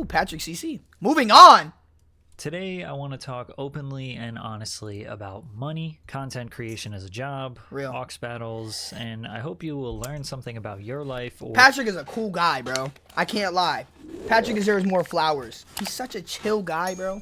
Oh, Patrick CC. Moving on. Today, I want to talk openly and honestly about money, content creation as a job, Real. aux battles, and I hope you will learn something about your life. Patrick is a cool guy, bro. I can't lie. Patrick deserves more flowers. He's such a chill guy, bro.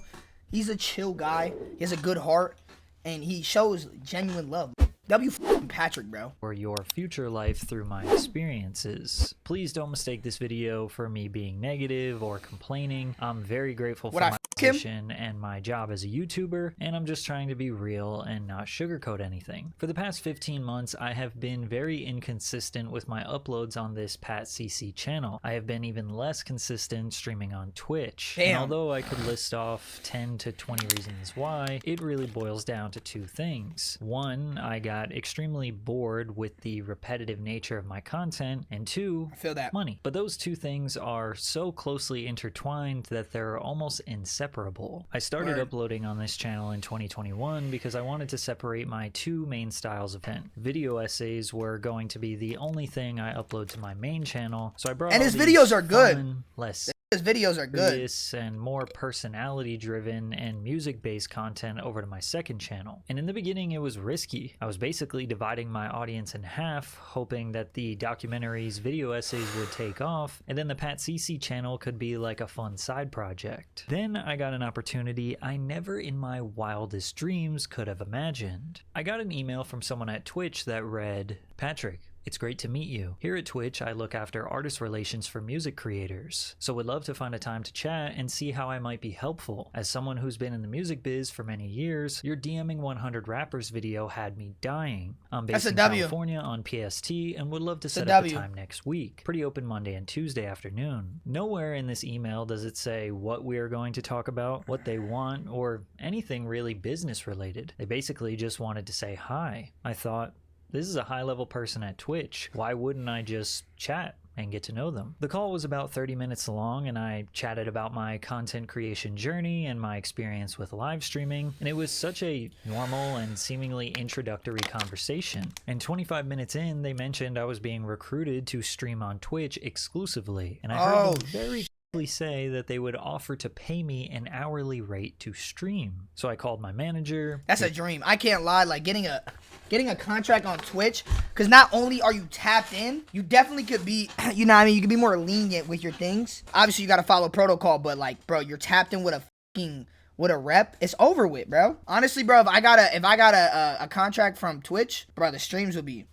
He's a chill guy. He has a good heart, and he shows genuine love. W Patrick, bro. Or your future life through my experiences. Please don't mistake this video for me being negative or complaining. I'm very grateful for my position and my job as a YouTuber, and I'm just trying to be real and not sugarcoat anything. For the past 15 months, I have been very inconsistent with my uploads on this Pat CC channel. I have been even less consistent streaming on Twitch. Damn. And although I could list off 10 to 20 reasons why, it really boils down to two things. One, I got extremely bored with the repetitive nature of my content, and two, I feel that. Money. But those two things are so closely intertwined that they're almost inseparable. I started uploading on this channel in 2021 because I wanted to separate my two main styles of content. Video essays were going to be the only thing I upload to my main channel, so I brought his videos are good. Less His videos are good. And more personality driven and music based content over to my second channel. And in the beginning it was risky. I was basically dividing my audience in half, hoping that the documentaries video essays would take off, and then the Pat CC channel could be like a fun side project. Then I got an opportunity I never in my wildest dreams could have imagined. I got an email from someone at Twitch that read, "Patrick, it's great to meet you. Here at Twitch, I look after artist relations for music creators, so would love to find a time to chat and see how I might be helpful. As someone who's been in the music biz for many years, your DMing 100 rappers video had me dying. I'm based in California on PST and would love to set up a time next week. Pretty open Monday and Tuesday afternoon." Nowhere in this email does it say what we are going to talk about, what they want, or anything really business related. They basically just wanted to say hi. I thought, this is a high-level person at Twitch. Why wouldn't I just chat and get to know them? The call was about 30 minutes long, and I chatted about my content creation journey and my experience with live streaming, and it was such a normal and seemingly introductory conversation. And 25 minutes in, they mentioned I was being recruited to stream on Twitch exclusively, and I heard them very say that they would offer to pay me an hourly rate to stream. So I called my manager. That's a dream. I can't lie. Like getting a contract on Twitch, because not only are you tapped in, you definitely could be, you know what I mean, you could be more lenient with your things. Obviously you got to follow protocol, but like, bro, you're tapped in with a rep, it's over with, bro. Honestly, bro, if I got a contract from Twitch, bro, the streams would be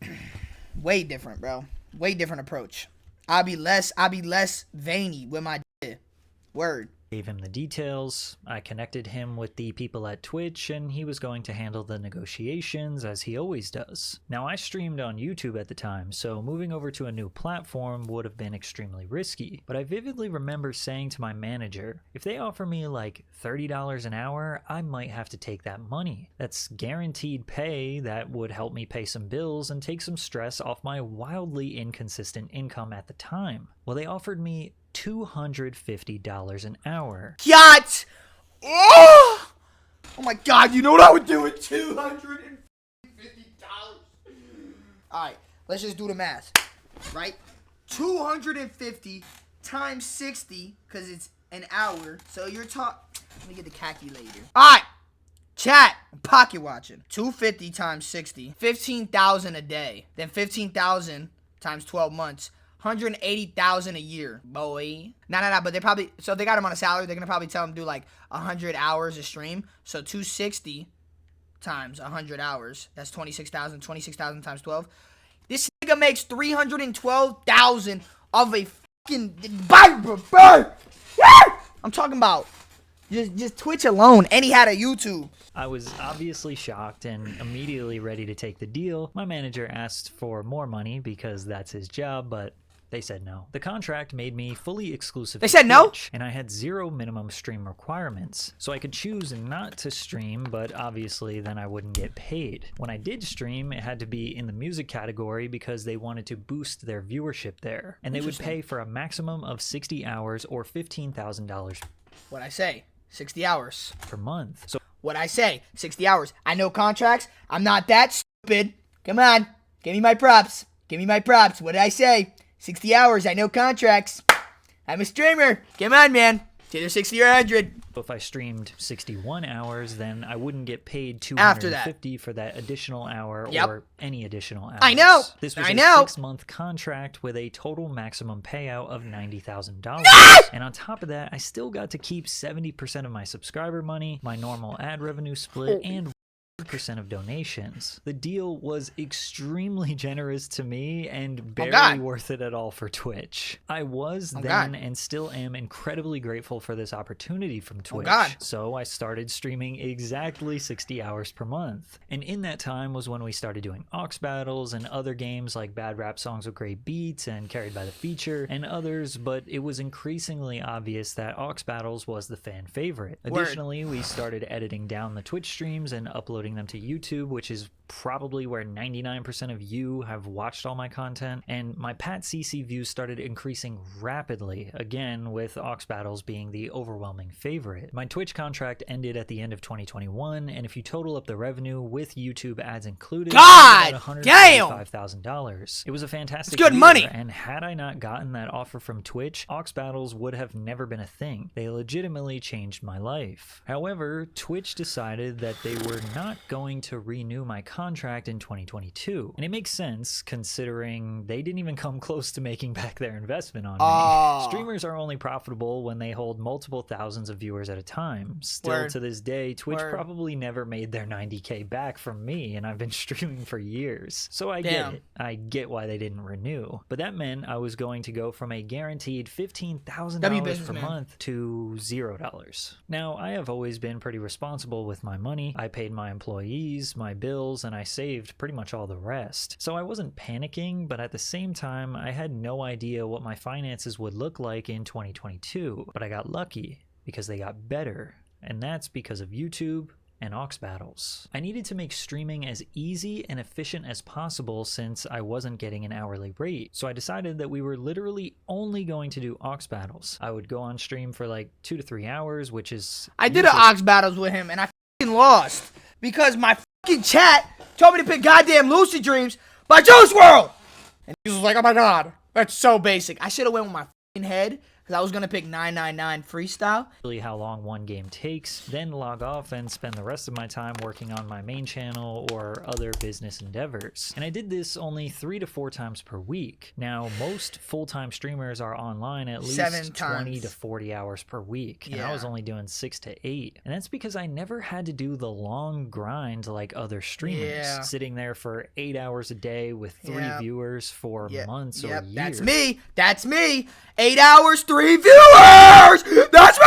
way different, bro. Way different approach. I'll be less veiny with my word. Gave him the details. I connected him with the people at Twitch, and he was going to handle the negotiations as he always does. Now, I streamed on YouTube at the time, so moving over to a new platform would have been extremely risky. But I vividly remember saying to my manager, if they offer me like $30 an hour, I might have to take that money. That's guaranteed pay that would help me pay some bills and take some stress off my wildly inconsistent income at the time. Well, they offered me $250 an hour. Yacht! Oh my god, you know what I would do with $250? Alright, let's just do the math, right? 250 times 60, because it's an hour, so you're talking, let me get the calculator. Alright, chat, I'm pocket watching. 250 times 60, 15,000 a day, then 15,000 times 12 months. 180,000 a year, boy. Nah, but they probably, so they got him on a salary, they're gonna probably tell him to do like 100 hours a stream. So 260 times 100 hours, that's 26,000. 26,000 times 12. This nigga makes 312,000 of a fucking I'm talking about just Twitch alone, and he had a YouTube. I was obviously shocked and immediately ready to take the deal. My manager asked for more money because that's his job, but they said no. The contract made me fully exclusive. They said no? And I had zero minimum stream requirements. So I could choose not to stream, but obviously then I wouldn't get paid. When I did stream, it had to be in the music category because they wanted to boost their viewership there. And they would pay for a maximum of 60 hours or $15,000. What'd I say? 60 hours. Per month. So What'd I say? 60 hours. I know contracts. I'm not that stupid. Come on. Give me my props. Give me my props. What did I say? 60 hours. I know contracts. I'm a streamer. Come on, man. It's either 60 or 100. If I streamed 61 hours, then I wouldn't get paid After that. $250 for that additional hour Yep. or any additional hours. I know. This was I a know. 6-month contract with a total maximum payout of $90,000. And on top of that, I still got to keep 70% of my subscriber money, my normal ad revenue split, and 1% of donations. The deal was extremely generous to me and barely worth it at all for Twitch. I was then and still am incredibly grateful for this opportunity from Twitch. So I started streaming exactly 60 hours per month. And in that time was when we started doing Aux Battles and other games like Bad Rap Songs with Great Beats and Carried by the Feature and others, but it was increasingly obvious that Aux Battles was the fan favorite. Additionally, we started editing down the Twitch streams and uploading them to YouTube, which is probably where 99% of you have watched all my content, and my Pat CC views started increasing rapidly, again with Aux Battles being the overwhelming favorite. My Twitch contract ended at the end of 2021, and if you total up the revenue with YouTube ads included, $145,000. It was a fantastic good year, money. And had I not gotten that offer from Twitch, Aux Battles would have never been a thing. They legitimately changed my life. However, Twitch decided that they were not going to renew my contract in 2022. And it makes sense considering they didn't even come close to making back their investment on me. Streamers are only profitable when they hold multiple thousands of viewers at a time. Still to this day, Twitch probably never made their 90K back from me, and I've been streaming for years. So I get it. I get why they didn't renew. But that meant I was going to go from a guaranteed $15,000 per month to $0. Now, I have always been pretty responsible with my money. I paid my employees, my bills, and I saved pretty much all the rest. So I wasn't panicking, but at the same time, I had no idea what my finances would look like in 2022. But I got lucky because they got better, and that's because of YouTube and Aux Battles. I needed to make streaming as easy and efficient as possible since I wasn't getting an hourly rate. So I decided that we were literally only going to do Aux Battles. I would go on stream for like 2 to 3 hours, which is... I did an Aux Battles with him, and I f***ing lost because my f***ing chat told me to pick goddamn Lucid Dreams by Juice WRLD. And he was like, oh my god, that's so basic. I should have went with my f***ing head, because I was going to pick 999 freestyle. Really how long one game takes, then log off and spend the rest of my time working on my main channel or other business endeavors. And I did this only 3 to 4 times per week. Now, most full-time streamers are online at least 20 to 40 hours per week. And I was only doing 6 to 8. And that's because I never had to do the long grind like other streamers. Sitting there for 8 hours a day with 3 viewers for months or years. That's me. That's me. 8 hours, 3 viewers! That's me!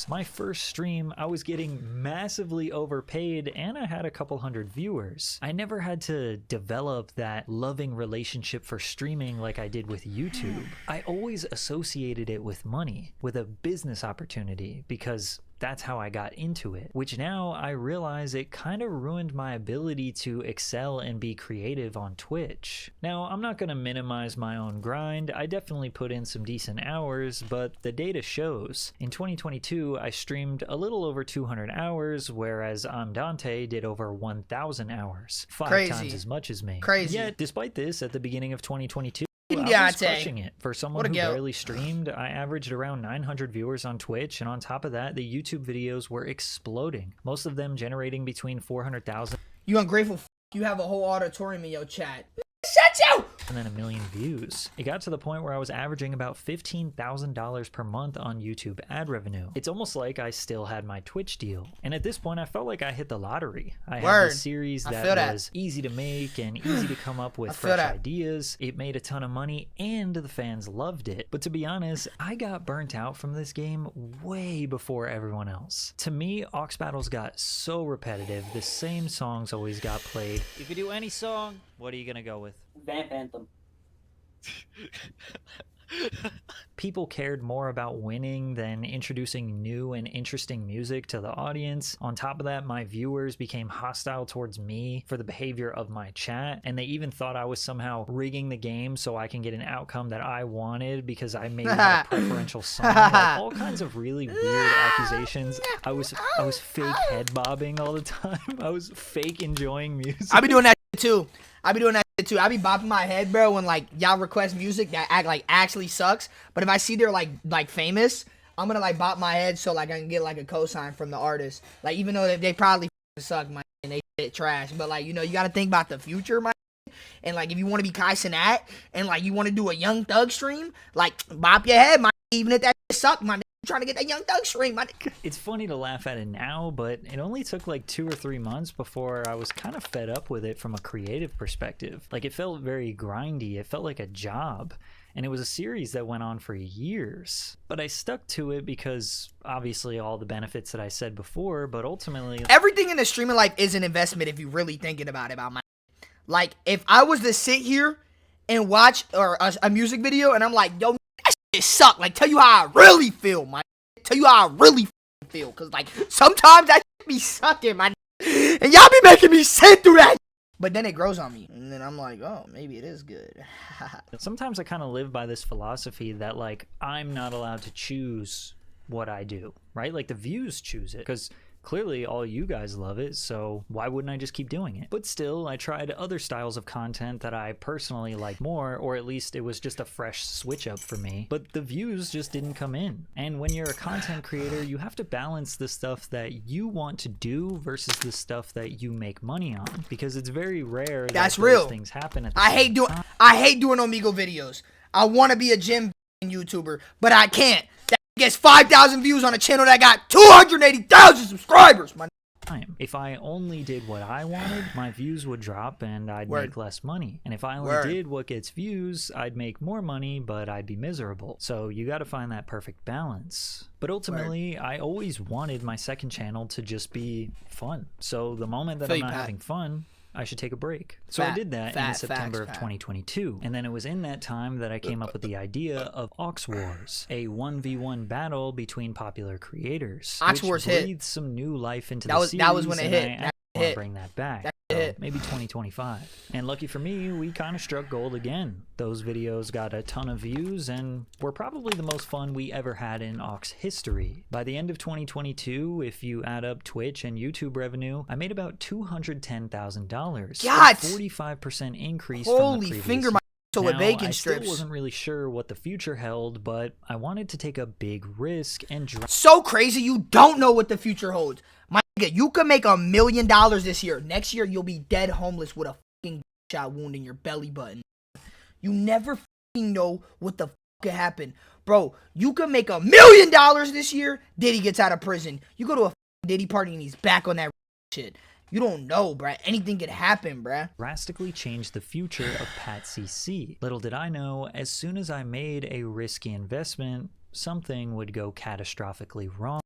My first stream, I was getting massively overpaid and I had a couple hundred viewers. I never had to develop that loving relationship for streaming like I did with YouTube. I always associated it with money, with a business opportunity, because that's how I got into it, which now I realize it kind of ruined my ability to excel and be creative on Twitch. Now, I'm not going to minimize my own grind. I definitely put in some decent hours, but the data shows. In 2022, I streamed a little over 200 hours, whereas Dante did over 1,000 hours, 5 times as much as me. Yet, despite this, at the beginning of 2022, I was crushing it. For someone who barely streamed, I averaged around 900 viewers on Twitch, and on top of that, the YouTube videos were exploding, most of them generating between 400,000. You ungrateful f***. You have a whole auditorium in your chat. Shut you! And then 1 million views. It got to the point where I was averaging about $15,000 per month on YouTube ad revenue. It's almost like I still had my Twitch deal. And at this point, I felt like I hit the lottery. I had a series that was easy to make and easy to come up with fresh ideas. It made a ton of money and the fans loved it. But to be honest, I got burnt out from this game way before everyone else. To me, Aux Battles got so repetitive. The same songs always got played. If you do any song, what are you gonna go with? Vamp Anthem. People cared more about winning than introducing new and interesting music to the audience. On top of that, my viewers became hostile towards me for the behavior of my chat, and they even thought I was somehow rigging the game so I can get an outcome that I wanted because I made a preferential song. Like, all kinds of really weird accusations. I was fake head bobbing all the time. I was fake enjoying music. I be doing that too. I be bopping my head, bro, when like y'all request music that actually sucks. But if I see they're like famous, I'm gonna like bop my head so like I can get like a cosign from the artist. Like even though they probably suck, my and they shit trash, but like you know you gotta think about the future, my. And like if you want to be Kai Cenat and like you want to do a Young Thug stream, like bop your head, my. Even if that suck, my. Trying to get that Young Thug stream, my. It's funny to laugh at it now, but it only took like 2 or 3 months before I was kind of fed up with it from a creative perspective. Like it felt very grindy. It felt like a job. And it was a series that went on for years. But I stuck to it because obviously all the benefits that I said before, but ultimately everything in the streaming life is an investment if you're really thinking about it. About my. Like if I was to sit here and watch a music video and I'm like, yo, that shit suck. Like tell you how I really feel, my. Tell you how I really feel. Cause like sometimes that shit be sucking, my. And y'all be making me sit through that. But then it grows on me. And then I'm like, oh, maybe it is good. Sometimes I kind of live by this philosophy that like I'm not allowed to choose what I do, right? Like the views choose it because clearly all you guys love it, so why wouldn't I just keep doing it? But still, I tried other styles of content that I personally like more, or at least it was just a fresh switch up for me, but the views just didn't come in. And when you're a content creator, you have to balance the stuff that you want to do versus the stuff that you make money on, because it's very rare that That's those real. things happen at the I same time. hate doing Omegle videos. I want to be a gym YouTuber, but I can't. That gets 5,000 views on a channel that got 280,000 subscribers. My If I only did what I wanted, my views would drop and I'd Word. make less money. And if I only Word. did what gets views, I'd make more money, but I'd be miserable. So you got to find that perfect balance. But ultimately, I always wanted my second channel to just be fun. So the moment that I'm not having fun, I should take a break. So I did that in September of 2022. And then it was in that time that I came up with the idea of Ox Wars, a 1v1 battle between popular creators. Ox Wars hit. Breathed some new life into the series. That was when it hit. I want to bring that back. So maybe 2025. And lucky for me, we kind of struck gold again. Those videos got a ton of views and were probably the most fun we ever had in Ox history. By the end of 2022, if you add up Twitch and YouTube revenue, I made about $210,000. God! A 45% increase Holy from the previous finger, my so with bacon I strips. still wasn't really sure what the future held, but I wanted to take a big risk and So crazy, you don't know what the future holds. My nigga, you could make $1 million this year. Next year, you'll be dead homeless with a fucking shot wound in your belly button. You never fucking know what the fuck could happen. Bro, you could make $1 million this year. Diddy gets out of prison. You go to a Diddy party and he's back on that shit. You don't know, bruh. Anything could happen, bruh. Drastically changed the future of Pat CC. Little did I know, as soon as I made a risky investment, something would go catastrophically wrong.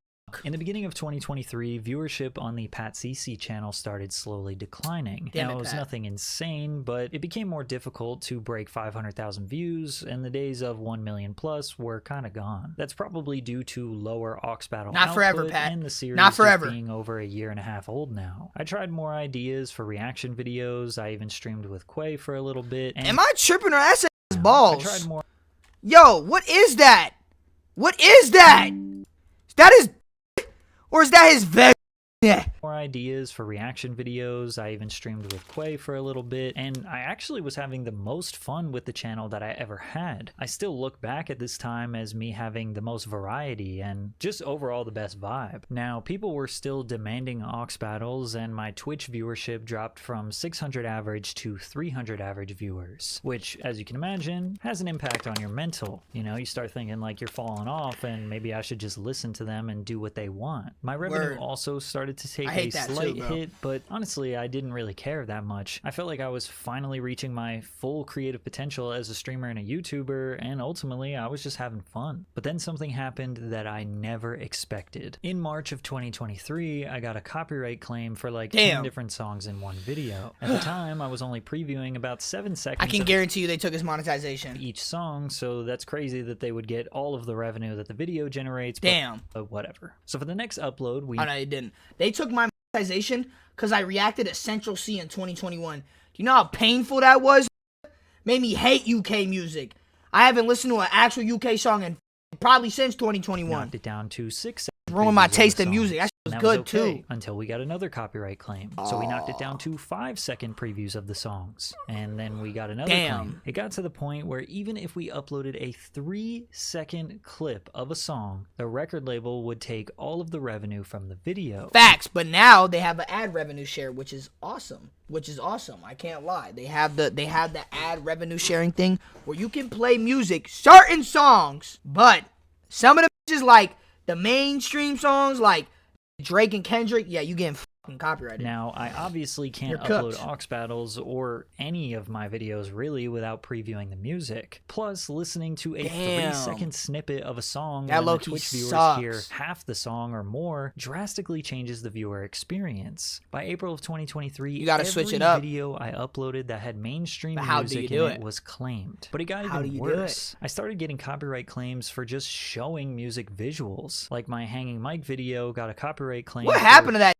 In the beginning of 2023, viewership on the Pat CC channel started slowly declining. Now, it was nothing insane, but it became more difficult to break 500,000 views, and the days of 1 million plus were kind of gone. That's probably due to lower Ox Battle Not output forever, Pat. and the series Not forever. Just being over a year and a half old now. I tried more ideas for reaction videos. I even streamed with Quay for a little bit. And am I tripping or that's his balls? I tried more. Yo, what is that? What is that? Is that his... Or is that his veg? Yeah. More ideas for reaction videos. I even streamed with Quay for a little bit, and I actually was having the most fun with the channel that I ever had. I still look back at this time as me having the most variety and just overall the best vibe. Now, people were still demanding Ox battles, and my Twitch viewership dropped from 600 average to 300 average viewers, which, as you can imagine, has an impact on your mental. You know, you start thinking like you're falling off and maybe I should just listen to them and do what they want. My revenue also started to take a slight hit, but honestly, I didn't really care that much. I felt like I was finally reaching my full creative potential as a streamer and a YouTuber, and ultimately, I was just having fun. But then something happened that I never expected. In March of 2023, I got a copyright claim for like 10 different songs in one video. At the time, I was only previewing about 7 seconds. I can guarantee you they took his monetization. Each song, so that's crazy that they would get all of the revenue that the video generates. But whatever. So for the next upload, Oh, no, they didn't. They took my monetization because I reacted to Central C in 2021. Do you know how painful that was? Made me hate UK music. I haven't listened to an actual UK song in probably since 2021. Knocked it down to 6 seconds ruined my previews of taste the in music. songs. That And was that good okay, too. until we got another copyright claim. So we knocked it down to 5-second previews of the songs. And then we got another claim. It got to the point where even if we uploaded a 3-second clip of a song, the record label would take all of the revenue from the video. Facts, but now they have an ad revenue share, which is awesome. I can't lie. They have the ad revenue sharing thing where you can play music, certain songs, but some of them is like the mainstream songs like Drake and Kendrick, yeah, you getting fucking copyrighted. Now, I obviously can't upload aux battles or any of my videos really without previewing the music. Plus, listening to a 3-second snippet of a song when the Twitch viewers hear half the song or more drastically changes the viewer experience. By April of 2023, you gotta switch it up. Video I uploaded that had mainstream music in it was claimed. But it got even worse. I started getting copyright claims for just showing music visuals. Like my hanging mic video got a copyright claim. What happened to that?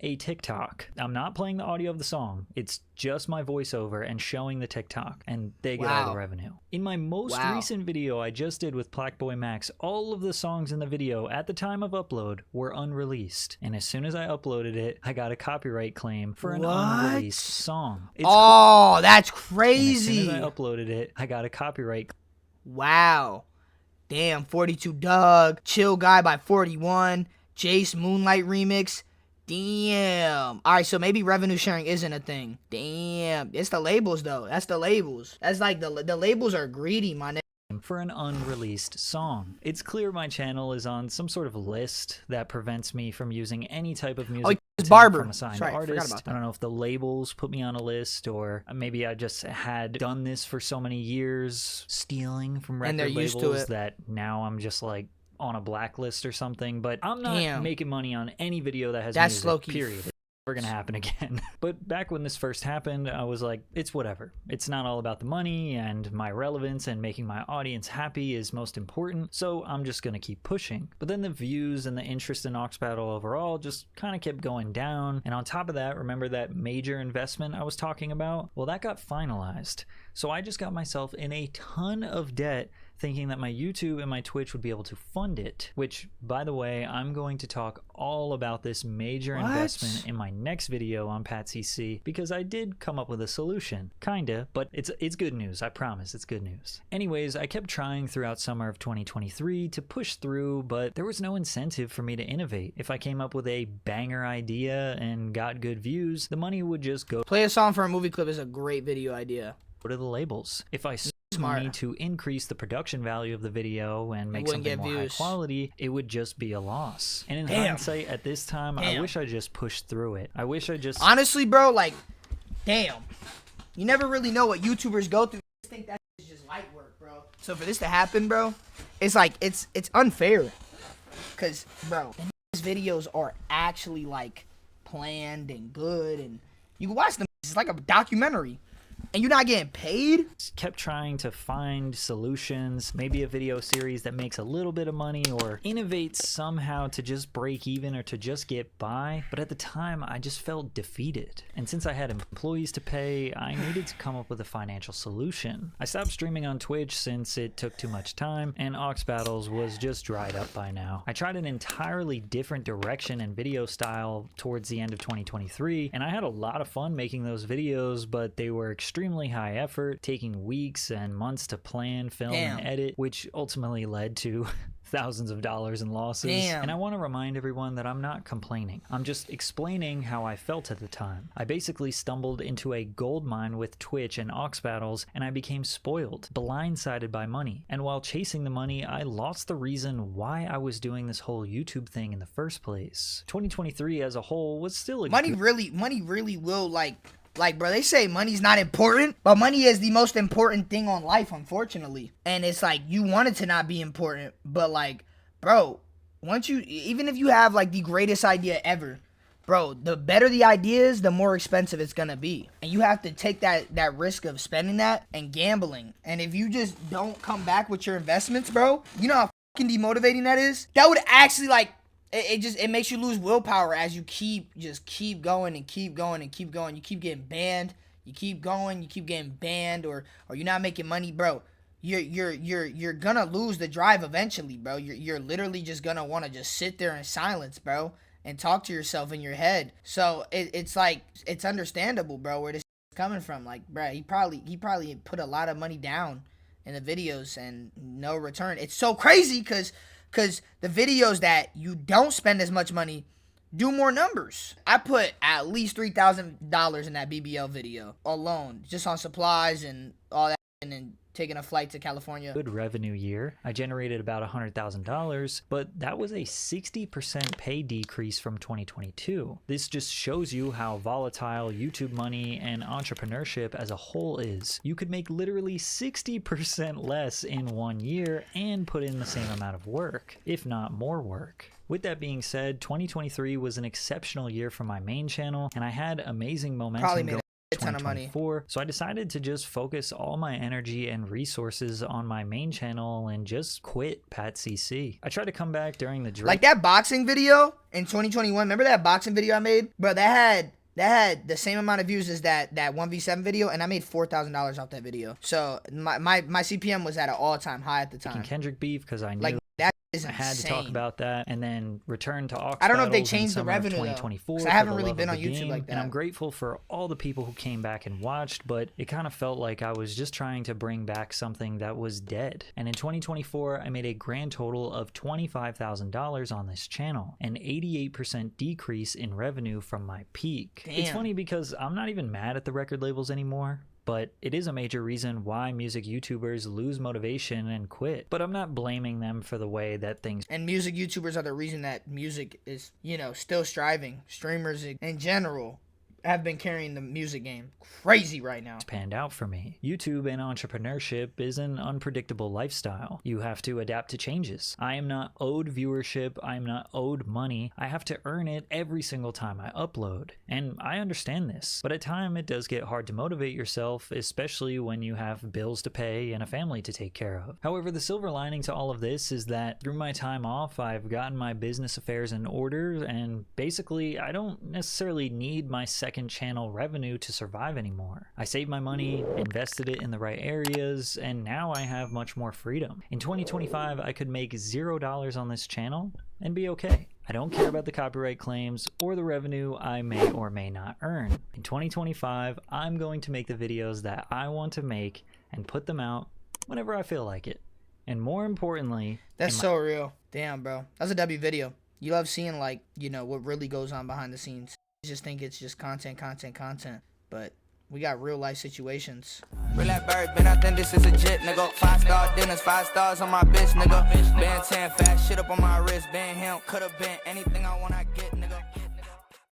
A TikTok. I'm not playing the audio of the song. It's just my voiceover and showing the TikTok, and they get all the revenue. In my most recent video I just did with Blackboy Max, all of the songs in the video at the time of upload were unreleased. And as soon as I uploaded it, I got a copyright claim for an unreleased song. That's crazy. And as soon as I uploaded it, I got a copyright. Wow. Damn, 42 Doug, Chill Guy by 41, Jace Moonlight remix. Damn. All right, so maybe revenue sharing isn't a thing. Damn. It's the labels, though. That's the labels. That's like the labels are greedy, my nigga. For an unreleased song. It's clear my channel is on some sort of list that prevents me from using any type of music from a signed artist. I don't know if the labels put me on a list, or maybe I just had done this for so many years, stealing from record labels that now I'm just like on a blacklist or something. But I'm not making money on any video that has music, period. It's never gonna happen again. But back when this first happened, I was like, it's whatever. It's not all about the money, and my relevance and making my audience happy is most important, so I'm just gonna keep pushing. But then the views and the interest in aux battle overall just kind of kept going down, and on top of that, remember that major investment I was talking about? Well, that got finalized. So I just got myself in a ton of debt thinking that my YouTube and my Twitch would be able to fund it, which, by the way, I'm going to talk all about this major investment in my next video on PatCC, because I did come up with a solution. Kinda, but it's good news, I promise, it's good news. Anyways, I kept trying throughout summer of 2023 to push through, but there was no incentive for me to innovate. If I came up with a banger idea and got good views, the money would just go. Play a song for a movie clip is a great video idea. To the labels. If I money to increase the production value of the video and make something more high quality, it would just be a loss. And in hindsight, at this time, I wish I just pushed through it. I wish I just... Honestly, bro, like, damn. You never really know what YouTubers go through. I think that is just light work, bro. So for this to happen, bro, it's like, it's unfair. Because, bro, these videos are actually, like, planned and good. And you can watch them. It's like a documentary. And you're not getting paid? Kept trying to find solutions, maybe a video series that makes a little bit of money or innovates somehow to just break even or to just get by. But at the time, I just felt defeated. And since I had employees to pay, I needed to come up with a financial solution. I stopped streaming on Twitch since it took too much time, and aux battles was just dried up by now. I tried an entirely different direction and video style towards the end of 2023, and I had a lot of fun making those videos, but they were extremely high effort, taking weeks and months to plan, film, and edit, which ultimately led to thousands of dollars in losses. And I want to remind everyone that I'm not complaining. I'm just explaining how I felt at the time. I basically stumbled into a gold mine with Twitch and aux battles, and I became spoiled, blindsided by money. And while chasing the money, I lost the reason why I was doing this whole YouTube thing in the first place. 2023 as a whole was still a money really will like, bro, they say money's not important, but money is the most important thing on life, unfortunately. And it's like, you want it to not be important, but like, bro, even if you have like the greatest idea ever, bro, the better the idea is, the more expensive it's gonna be. And you have to take that risk of spending that and gambling. And if you just don't come back with your investments, bro, you know how fucking demotivating that is? That would actually like, it makes you lose willpower as you keep going and keep going and keep going. You keep getting banned. You keep going. You keep getting banned, or you're not making money, bro. you're gonna lose the drive eventually, bro. You're literally just gonna want to just sit there in silence, bro, and talk to yourself in your head. So it's like, it's understandable, bro, where this is coming from. Like, bro, he probably put a lot of money down in the videos and no return. It's so crazy because the videos that you don't spend as much money do more numbers. I put at least $3,000 in that BBL video alone, just on supplies and all that, and then taking a flight to California. Good revenue year. I generated about $100,000, but that was a 60% pay decrease from 2022. This just shows you how volatile YouTube money and entrepreneurship as a whole is. You could make literally 60% less in 1 year and put in the same amount of work, if not more work. With that being said, 2023 was an exceptional year for my main channel, and I had amazing momentum going. Ton of money. So I decided to just focus all my energy and resources on my main channel and just quit Pat CC. I tried to come back during the like that boxing video in 2021. Remember that boxing video I made, bro? That had the same amount of views as that 1v7 video, and I made $4,000 off that video. So my CPM was at an all-time high at the time. Kendrick beef, because I knew like that is I insane. had to talk about that, and then return to Ox I don't know if they Battles in changed the summer of revenue 2024 though, 'cause I haven't for the really love been of on the YouTube game, like that. and I'm grateful for all the people who came back and watched, but it kind of felt like I was just trying to bring back something that was dead. And in 2024, I made a grand total of $25,000 on this channel, an 88% decrease in revenue from my peak. Damn. It's funny because I'm not even mad at the record labels anymore, but it is a major reason why music YouTubers lose motivation and quit. But I'm not blaming them for the way that things. And music YouTubers are the reason that music is, still striving. Streamers in general have been carrying the music game crazy right now. Panned out for me. YouTube and entrepreneurship is an unpredictable lifestyle. You have to adapt to changes. I am not owed viewership. I am not owed money. I have to earn it every single time I upload. And I understand this, but at times it does get hard to motivate yourself, especially when you have bills to pay and a family to take care of. However, the silver lining to all of this is that through my time off, I've gotten my business affairs in order, and basically I don't necessarily need my second channel revenue to survive anymore. I saved my money, invested it in the right areas, and now I have much more freedom. In 2025, I could make $0 on this channel and be okay. I don't care about the copyright claims or the revenue I may or may not earn. In 2025, I'm going to make the videos that I want to make and put them out whenever I feel like it. And more importantly, that's so real. Damn, bro. That's a W video. You love seeing, like, what really goes on behind the scenes. You just think it's just content, but we got real life situations. Real that bird, been I think this is legit, nigga. 5-star dinners, 5 stars on my bitch, nigga. Been 10 fast shit up on my wrist, been him, could've been anything I wanna get, nigga.